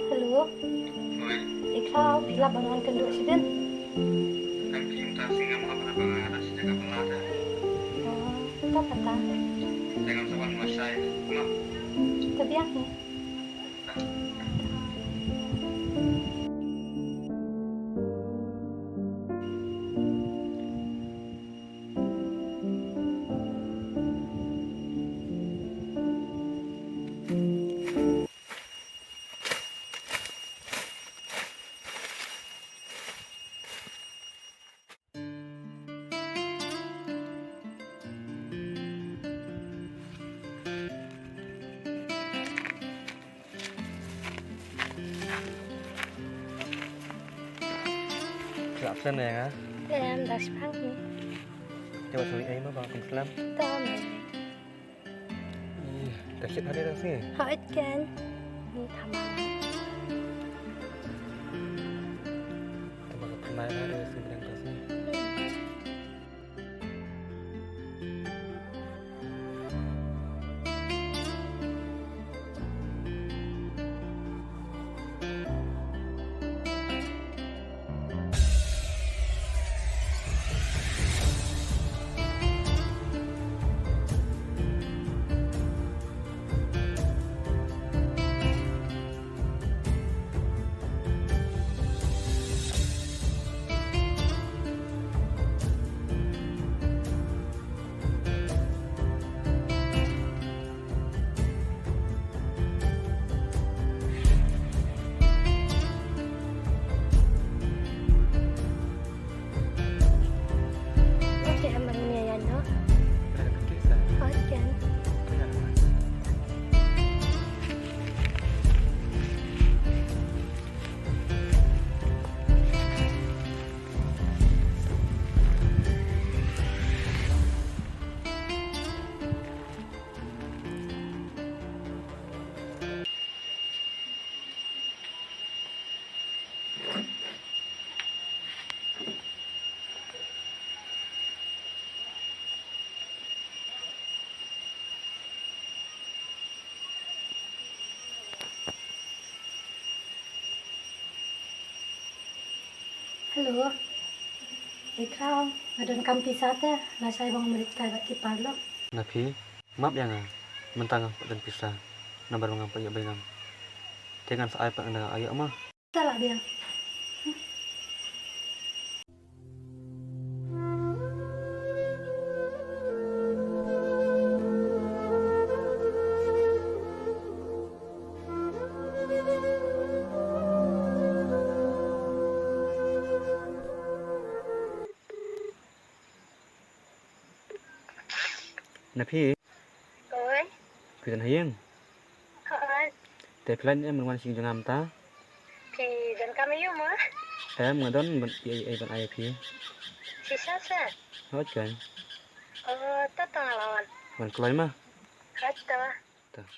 Halo, ikaw, pila bangan kendo si Ben? Kan cinta singa mga pangalan sa jaga pelada. Ito kata, Jangan sawan masay. Kuma. tabiang ni. Gelap sana ya. Das pang ni. Coba sulit aja mah bang Islam. Tom. Ih, dahsyat hari dah sih. Hot kan? Ni tamang. Tambah pernah ada sih bilang kasih. Okay, ang mga yan, no? Ada kisah. Hot kan? Halo, ikaw, ngadon kang pisate, nasa ibang mulit ka ba't iparlo? Nabi, maaf ya nggak. Mentang dan pisah. Nabar mengapa ya bayang. Jangan saya pak anda ayo mah. Salah dia. Nabi, Oi, pisan hayang. hot. Teh pilan em mengwan sing jengam ta. Pi, dan kami yun mo? Em ngadon ban ban ayah pi. Si Sasa. Hot kan. Oh, totoo lawan. Ban kelai mah. Hot to. Tuh.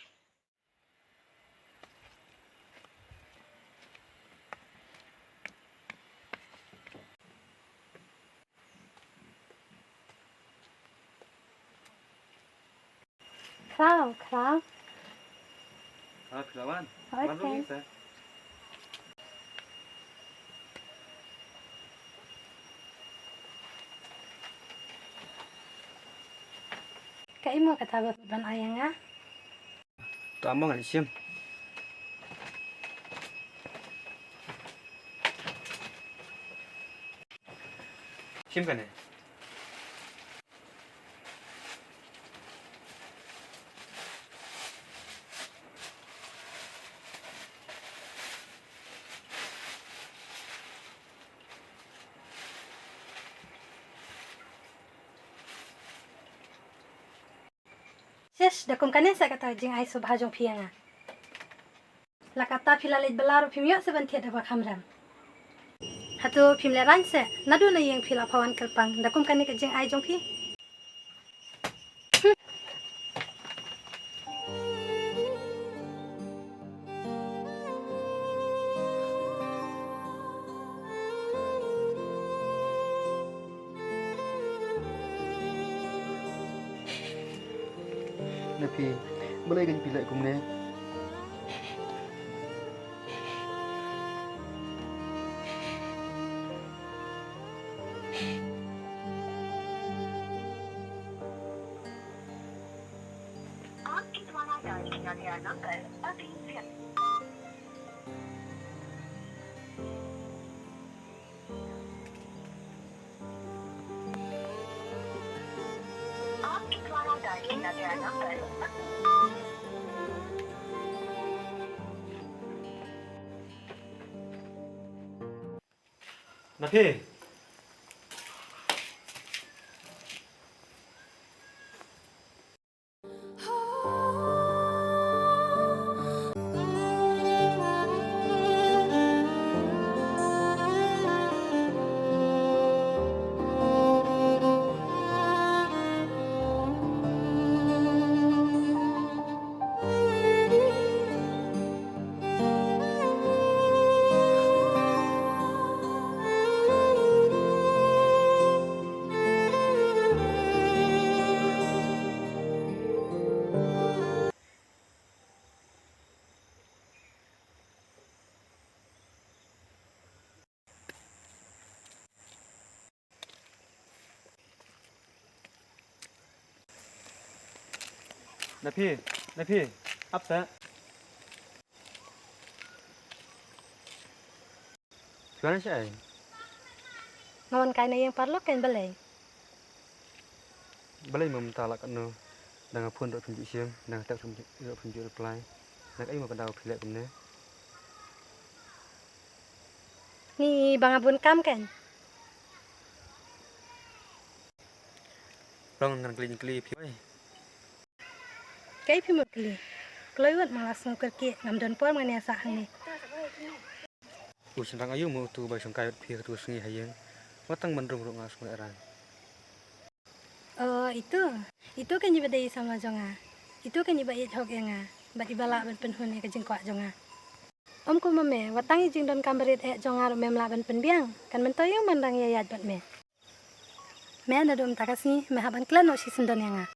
Klau. Ah, pilawan. Hot Mana kan? bisa? Kak Imo kata ban ayang ah. Tu amang nggak siam. Siam kan ya? Sis, dakum kanin sa kata jing ay subhajong piyang ah. Lakata pilalit balaro pimyo sebentia dapat hamram. Hatu pimleran se, nadu na yung pila pawan kelpang, dakum kanin ka jing ay jong pi. Nabi, boleh kan pilih kumne? dengan dia nombor अभी व्यक्त आपके द्वारा डायल किया गया number Nafi. Nafi, apa sih? Gimana sih? Ngawan kain yang parlo kain balai. Balai meminta lah kan dengan phone dok tunjuk siang, dengan tak tunjuk reply. Nak ai mau kendau pilih kumne. Ni bang abun kam kan? Long dengan keli pi. Kay pimot kli. Kloyot malas ngukir ki ngam don por mania sahang ni. Sentang ayu mau tu bai sangkai pi tu sengi hayang. Watang mendung rung ngas eran. Oh, itu kan jiba dai sama jonga. Itu kan jiba it hok yang bat ibala ban penhun ke jengkwa jonga. Om ku mame, watang jing don kamberit jonga ro memla ban penbiang. Kan mentoyong mandang yayat bat me. Me na dum takasi me haban klan no si sendon yang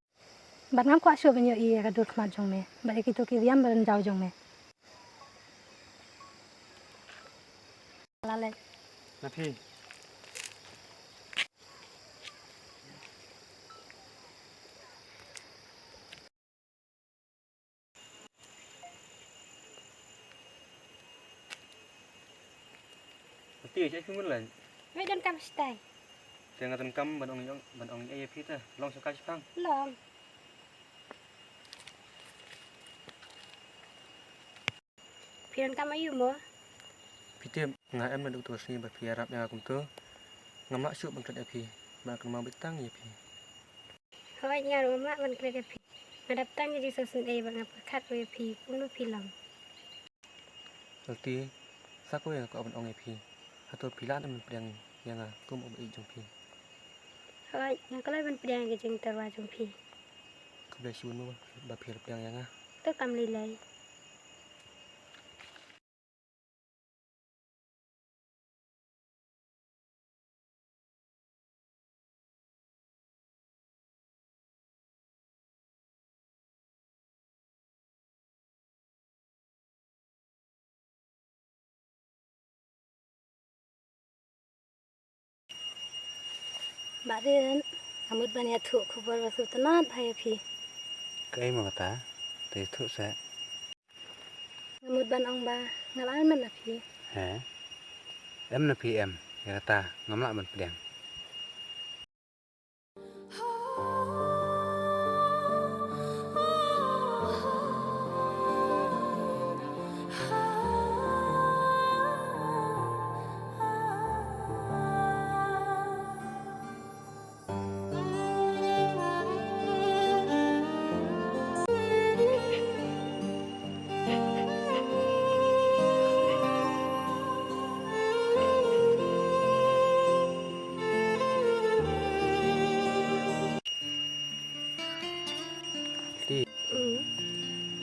Bat ngam ko asyo banyo iya ka dur khmat jong me. Bat iki to ki riam ban jaw jong me. Lalai. Nafi. Nafi, saya kumul lan. Me don kam stai. Jangan tenkam ban ong ai pi ta. Long sakai pang. Long. Piran kam ayu mo. Pitem nga em duk tu sini bat pi arab yang akum tu. Ngamlak syuk bangkat api. Mak kemau betang ya pi. Hoi ngar mama ban kre pi. Ngadap tang jadi sosun ai bang apa khat ro pi unu pilam. Nanti sako yang aku aban ong pi. Atau pilan men pedang yang aku mau beli jong pi. Hoi yang kalau ban pedang ke jeng terwa jong pi. Aku beli syun mo ba pi pedang yang Tu kam lilai. Baden, amut banyak tu kubur wasu tenat hai pi. Cái mà ta thì thuốc sẽ Amut ban ong ba ngalan man pi. hả em là PM người ta ngắm lại mình đèn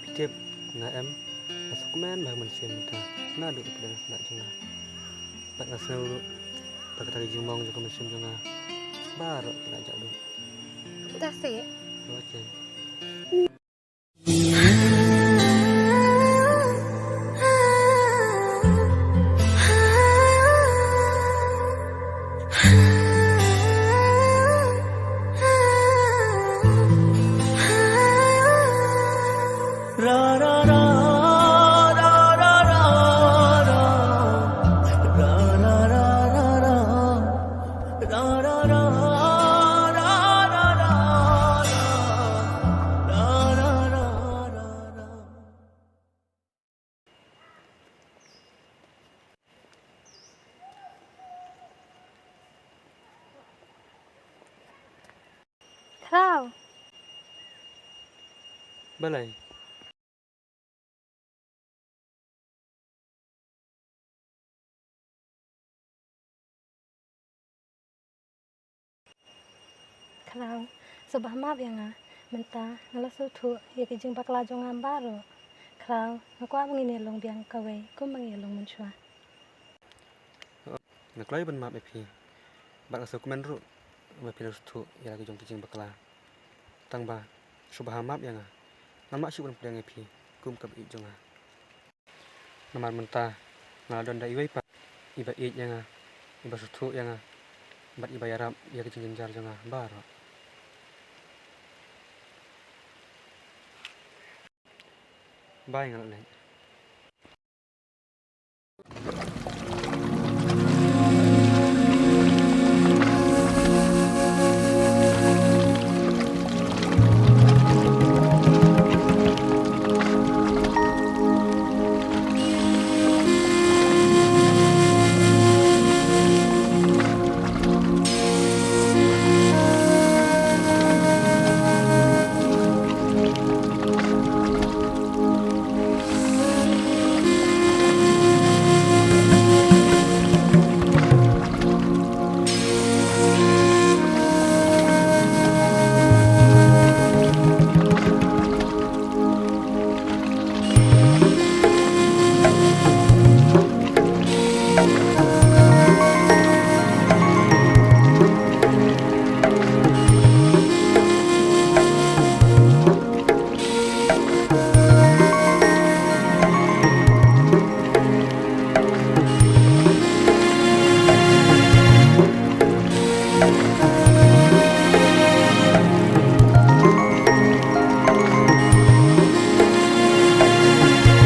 Pitem nga em masuk men bah men sim ta. Na duk pedang nak jonga. Bat ngasau duk. Tak tak jumbong juga men sim jonga. Baru nak jak duk. Dah se. Okey. คราว Balai. Kalau sebab maaf ya nga, mentah ngala sutu ya ke jing bakla jongan baru. Kalau aku mengini long biang kawe, ku mengilong mencua. Naklay ban map epi. Bak aso kumen ru. Ma pilus tu ya lagi jong kijing bakla. Tang ba subah map ya nga. Nama si ban pedang epi. Kum kab i jonga. Namar mentah ngaladon da iwai pa. Iba i ya nga. Iba sutu ya nga. Bat iba yarap ya kijing jar jonga baru. Bye ngalak